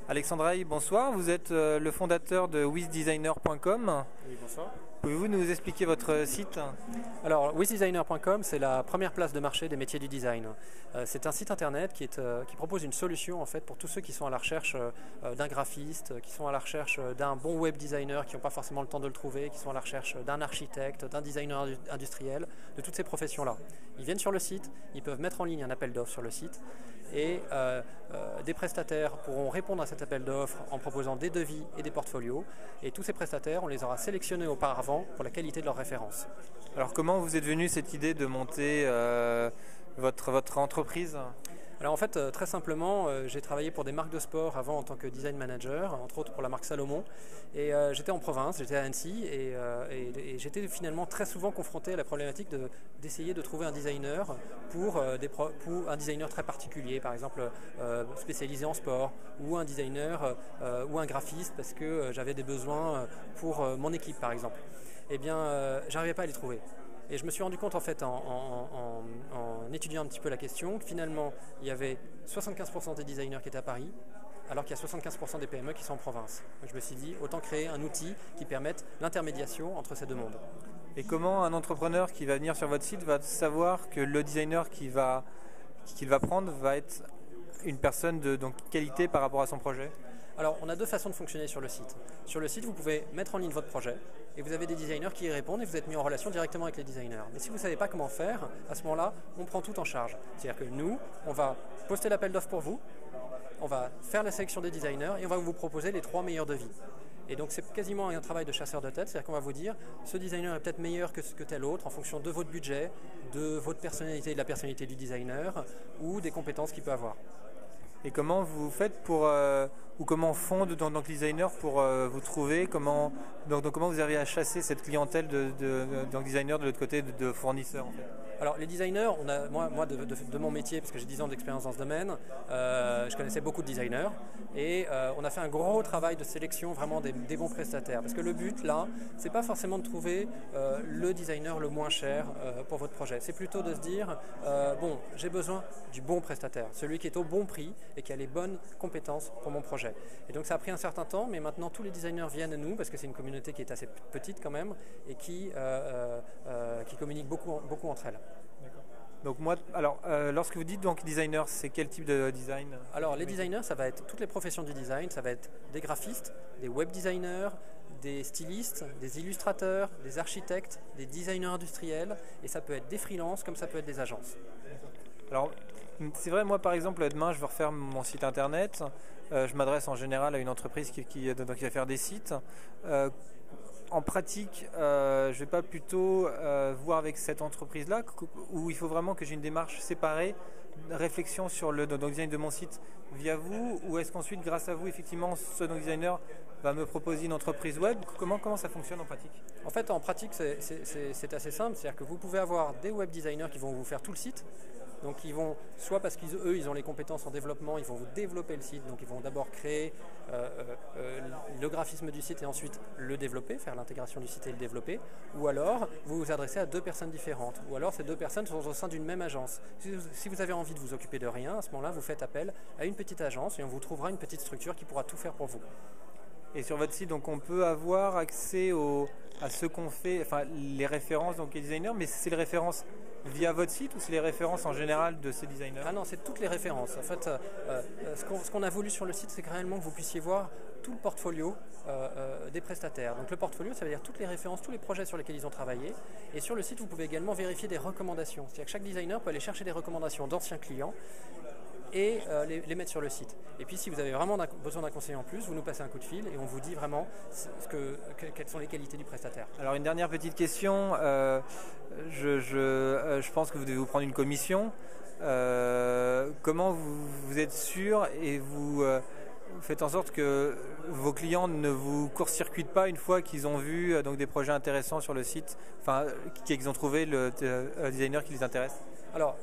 Alexandre Hay, bonsoir. Vous êtes le fondateur de wizdesigner.com. Oui, bonsoir. Pouvez-vous nous expliquer votre site? Alors, wizdesigner.com, c'est la première place de marché des métiers du design. C'est un site internet qui propose une solution en fait pour tous ceux qui sont à la recherche d'un graphiste, qui sont à la recherche d'un bon web designer, qui n'ont pas forcément le temps de le trouver, qui sont à la recherche d'un architecte, d'un designer industriel, de toutes ces professions-là. Ils viennent sur le site, ils peuvent mettre en ligne un appel d'offres sur le site et des prestataires pourront répondre à cet appel d'offres en proposant des devis et des portfolios. Et tous ces prestataires, on les aura sélectionnés auparavant pour la qualité de leurs références. Alors comment vous êtes venu cette idée de monter votre entreprise? Alors en fait, très simplement, j'ai travaillé pour des marques de sport avant en tant que design manager, entre autres pour la marque Salomon. Et j'étais en province, j'étais à Annecy, et j'étais finalement très souvent confronté à la problématique d'essayer de trouver un designer pour un designer très particulier, par exemple spécialisé en sport, ou un designer ou un graphiste parce que j'avais des besoins pour mon équipe par exemple. Eh bien, j'arrivais pas à les trouver. Et je me suis rendu compte en fait en étudiant un petit peu la question que finalement il y avait 75% des designers qui étaient à Paris alors qu'il y a 75% des PME qui sont en province. Donc je me suis dit autant créer un outil qui permette l'intermédiation entre ces deux mondes. Et comment un entrepreneur qui va venir sur votre site va savoir que le designer qu'il va prendre va être une personne de qualité par rapport à son projet? Alors, on a deux façons de fonctionner sur le site. Sur le site, vous pouvez mettre en ligne votre projet et vous avez des designers qui y répondent et vous êtes mis en relation directement avec les designers. Mais si vous ne savez pas comment faire, à ce moment-là, on prend tout en charge. C'est-à-dire que nous, on va poster l'appel d'offres pour vous, on va faire la sélection des designers et on va vous proposer les 3 meilleurs devis. Et donc c'est quasiment un travail de chasseur de tête, c'est-à-dire qu'on va vous dire ce designer est peut-être meilleur que tel autre en fonction de votre budget, de votre personnalité, de la personnalité du designer ou des compétences qu'il peut avoir. Et comment vous faites ou comment font les designers pour vous trouver, comment vous arrivez à chasser cette clientèle de designers de l'autre côté de fournisseurs en fait? Alors les designers, moi de mon métier, parce que j'ai 10 ans d'expérience dans ce domaine, je connaissais beaucoup de designers et on a fait un gros travail de sélection vraiment des bons prestataires. Parce que le but là, c'est pas forcément de trouver le designer le moins cher pour votre projet. C'est plutôt de se dire, bon, j'ai besoin du bon prestataire, celui qui est au bon prix et qui a les bonnes compétences pour mon projet. Et donc ça a pris un certain temps, mais maintenant tous les designers viennent à nous parce que c'est une communauté qui est assez petite quand même et qui communique beaucoup entre elles. Donc lorsque vous dites designer, c'est quel type de design? Alors les designers, ça va être toutes les professions du design, ça va être des graphistes, des web designers, des stylistes, des illustrateurs, des architectes, des designers industriels, et ça peut être des freelances comme ça peut être des agences. Alors c'est vrai, moi par exemple demain je veux refaire mon site internet, je m'adresse en général à une entreprise qui va faire des sites. En pratique, je ne vais pas plutôt voir avec cette entreprise-là où il faut vraiment que j'ai une démarche séparée, réflexion sur le design de mon site via vous, ou est-ce qu'ensuite, grâce à vous, effectivement, ce designer va me proposer une entreprise web? Comment ça fonctionne en pratique? En fait, en pratique, c'est assez simple, c'est-à-dire que vous pouvez avoir des web designers qui vont vous faire tout le site. Donc ils vont, soit parce qu'eux ils ont les compétences en développement, ils vont vous développer le site, donc ils vont d'abord créer le graphisme du site et ensuite le développer, faire l'intégration du site et le développer, ou alors vous vous adressez à deux personnes différentes, ou alors ces deux personnes sont au sein d'une même agence. Si vous avez envie de vous occuper de rien, à ce moment-là vous faites appel à une petite agence et on vous trouvera une petite structure qui pourra tout faire pour vous. Et sur votre site, donc on peut avoir accès à ce qu'on fait, enfin les références donc les designers, mais c'est les références via votre site ou c'est les références en général de ces designers? Ah non, c'est toutes les références. En fait, ce qu'on a voulu sur le site, c'est réellement que vous puissiez voir tout le portfolio des prestataires. Donc le portfolio, ça veut dire toutes les références, tous les projets sur lesquels ils ont travaillé. Et sur le site, vous pouvez également vérifier des recommandations. C'est-à-dire que chaque designer peut aller chercher des recommandations d'anciens clients et les mettre sur le site. Et puis si vous avez vraiment besoin d'un conseiller en plus, vous nous passez un coup de fil et on vous dit vraiment quelles sont les qualités du prestataire. Alors une dernière petite question, je pense que vous devez vous prendre une commission. Comment vous êtes sûr et vous faites en sorte que vos clients ne vous court-circuitent pas une fois qu'ils ont vu des projets intéressants sur le site, enfin qu'ils ont trouvé le designer qui les intéresse? Alors,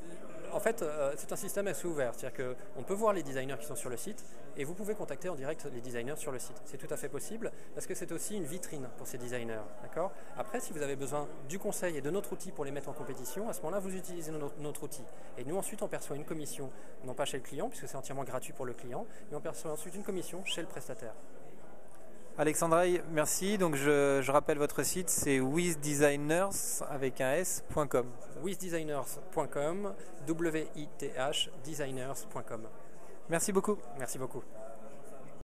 En fait, c'est un système assez ouvert, c'est-à-dire qu'on peut voir les designers qui sont sur le site et vous pouvez contacter en direct les designers sur le site. C'est tout à fait possible parce que c'est aussi une vitrine pour ces designers. D'accord ? Après, si vous avez besoin du conseil et de notre outil pour les mettre en compétition, à ce moment-là, vous utilisez notre outil. Et nous, ensuite, on perçoit une commission, non pas chez le client, puisque c'est entièrement gratuit pour le client, mais on perçoit ensuite une commission chez le prestataire. Alexandra, merci. Donc je rappelle votre site, c'est withdesigners avec un s.com. withdesigners.com, WITH designers.com. Merci beaucoup. Merci beaucoup.